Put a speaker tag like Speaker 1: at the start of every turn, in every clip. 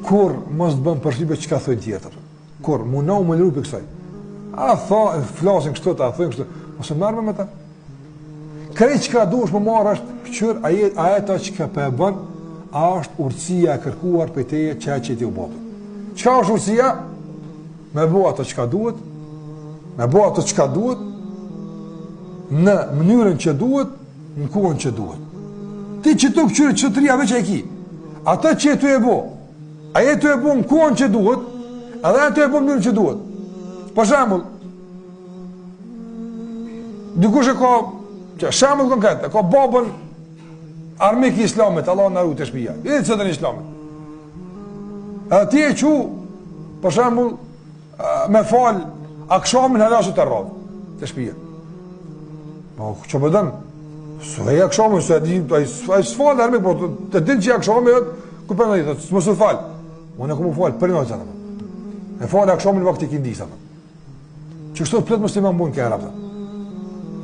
Speaker 1: Kur mos të bën përshtypje çka thoi tjetër. Kur munau më lupi kësaj. A flasin kështu, ta thojnë kështu. Mos e marr me ta. Krejt çka duhesh më marr është pëqyr ajo çka po e bën, a është urtësia e kërkuar për teje që ti u bë. Çka është urtësia? Me bëu ato çka duhet, me bëu ato çka duhet, në mënyrën që duhet, në kohën që duhet. Ti që tu këqyre çtria veç e ki. Ato që tu e bë, ajo tu e bën në kohën që duhet, edhe ato e bën në mënyrën që duhet. Për shembull, dikush e ka shembull konkret, ka babën armik i Islamit, Allah na ruaj shtëpia. Edhe çdo në Islamit. Edhe ti e qu, për shembull, me fal akshamin halasu të rradh të shtëpia. Po ço bëdan? Suaj akshamin, suaj di, ai s'fal armik, po të din që akshami ku po ndaj, mos u fal. Unë kam u fal për një çfarë. E fal akshamin vakti kindisa. Që kështu plot musliman bën këra ata.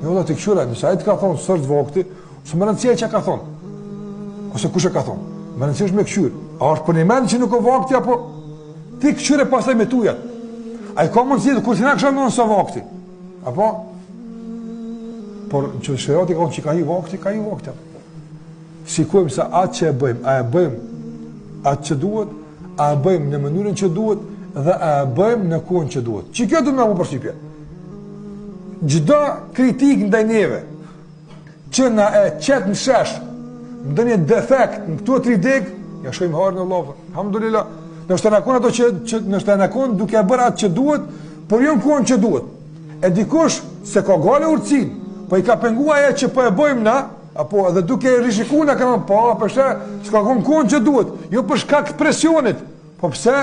Speaker 1: Jo do të këshura, nëse ai të ka thonë sër të vakti, s'më rëndësia që ka thonë. Ose kush e ka thonë. Më rëndësia është me këshyr. A është për një mend që nuk ka vakti apo ti këshyre pastaj me tujat. Ai ka mundësi të kur të na këshon në së vakti. Apo por që shërati ka që ka i vakti. Shikojmë se atë që e bëjmë, a e bëjmë atë që duhet, a e bëjmë në mënyrën që duhet dhe a e bëjmë në kohën që duhet. Që kjo duhet me më përshtypje. Çdo kritik ndaj neve që na e qet në shesh, ndonjë defekt në këto 3 deg, ja shojmë harën e Allahut. Alhamdulillah. Nëse na kon ato që nëse na kon duke bërë atë që duhet, por jo në kohën që duhet. E dikush se ka gale urtësin, po i ka penguar ajo që po e bëjmë na, apo edhe duke rishikuar na kanë po, pse s'ka kon kohën që duhet, jo për shkak të presionit. Po pse?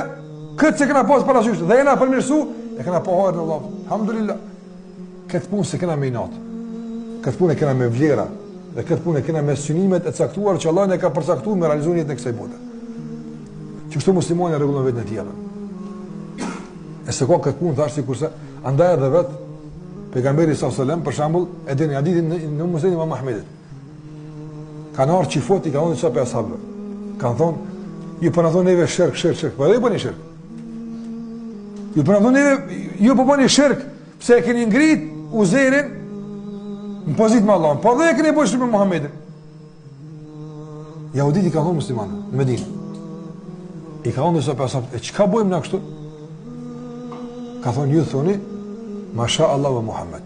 Speaker 1: Këtë se këna pas parasysh dhe jena përmirësu, e këna po harën e Allahut. Alhamdulillah. Këtë punë se këna me inat. Këtë punë e këna me vlera. Dhe këtë punë e këna me synimet e caktuar që Allah ne ka përcaktuar me realizimin e kësaj bote. Që kështu muslimani rregullon vetën e tij. E se ka këtë punë thash sikurse andaj edhe vet pejgamberi sallallahu alajhi wasallam për shembull e dini hadithin në muslimin e Imam Ahmedit. Kanë ardhur çifoti ka thonë sa për ashabë. Kanë thonë ju po na thonë neve shirk, po edhe bëni shirk. Ju po na thonë neve ju po bëni shirk, pse e keni ngrit Uzairin në pozitë me Allahun, po dhe e keni bërë me Muhamedit. Jahudit i ka thonë muslimanë në Medinë. I ka thonë sa për ashabë, e çka bëjmë na kështu? Ka thonë ju thoni Masha Allah ve Muhammed.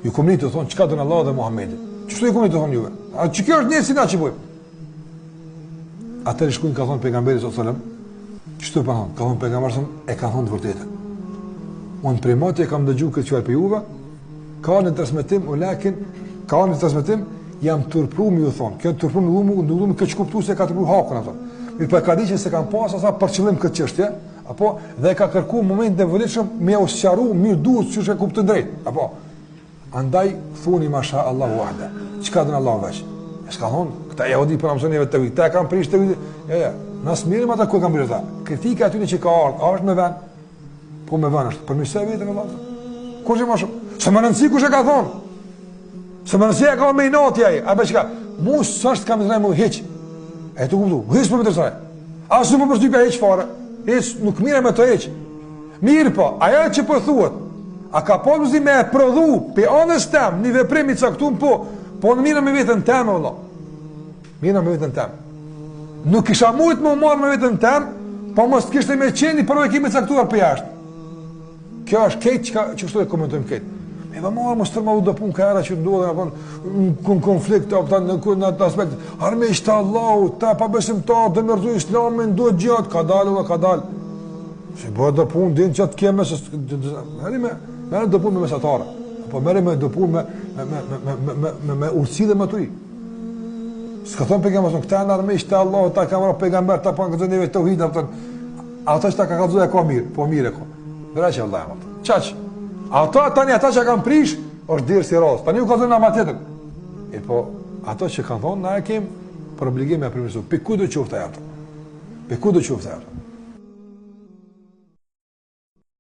Speaker 1: Ju komni të thonë çka don Allah dhe Muhamedi. Çfarë ju komni të thonë juve? A çka është nesi na që bëjmë? Atëri shkuin ka thonë pejgamberi sallallahu alajhi wasallam, çfarë po thonë? Ka thonë pejgamberi e ka thonë të vërtetën. Unë primati e kam dëgjuar këtë çfarë për juve, ka në transmetim, ulakin ka në transmetim jam turpru më ju thonë. Kjo turpru më ndulum këtë kuptues se ka turpru hakun ato. Mi po ka diçë se kanë pas asa për qëllim këtë çështje, apo dhe ka kërkuar moment të volitshëm me u sqaru mirë duhet çu e kupton drejt, apo andaj thoni masha Allahu wahda. Çka don Allahu veç. S'ka thon, këta jehudi për mësonjeve të vit, ta kanë prish të vit. Ja, nas mirë ata ku kanë bërë ata. Kritika aty që ka ardhur me vend. Po me vend është për mëse vetën e vallë. Kush e më Se më rëndësi kush e ka thonë? Se më rëndësi e ka me inati ai, a bëjka. Mu s'është kam të më hiç. E të kuptu, hiç po më të thaj. As nuk më përshtypja hiç fare. Hiç nuk mirë me të hiç. Mirë po, ajo që po thuhet, a ka pasur me e prodhu pe anës tem, një veprim i caktuar po në mirë me veten tem valla. Mirë me veten tem. Nuk kisha mujt më marr me veten tem, po mos kishte më qenë për vekim të caktuar për jashtë. Kjo është keq që kështu e komentojmë keq. Me vëmor mos tërmë do punë ka era që ndodhen apo në konflikt apo në atë aspekt. Armiqt e Allahut, ta pa besimtar, do mërzoj Islamin, do gjatë ka dalë, ka dalë. Se bëhet do punë din çat kemë se merr do punë me mesatare. Po merr me do punë me urtësi dhe maturi. S'ka thon pejgamberi këta janë armiqt e Allahut, ta kanë pejgamber ta pa ngjënive tauhid apo ata që ta ka kallzuar ka mirë, po mirë e ka. Graçi Allahu. Çaq. Ata tani ata që kanë prish, është dirë si rast. Tani u ka thënë ama tjetër. E po, ato që kanë thonë, na e kem për obligim me përmirësu. Pe ku do qoftë ato? Pe ku do qoftë ato?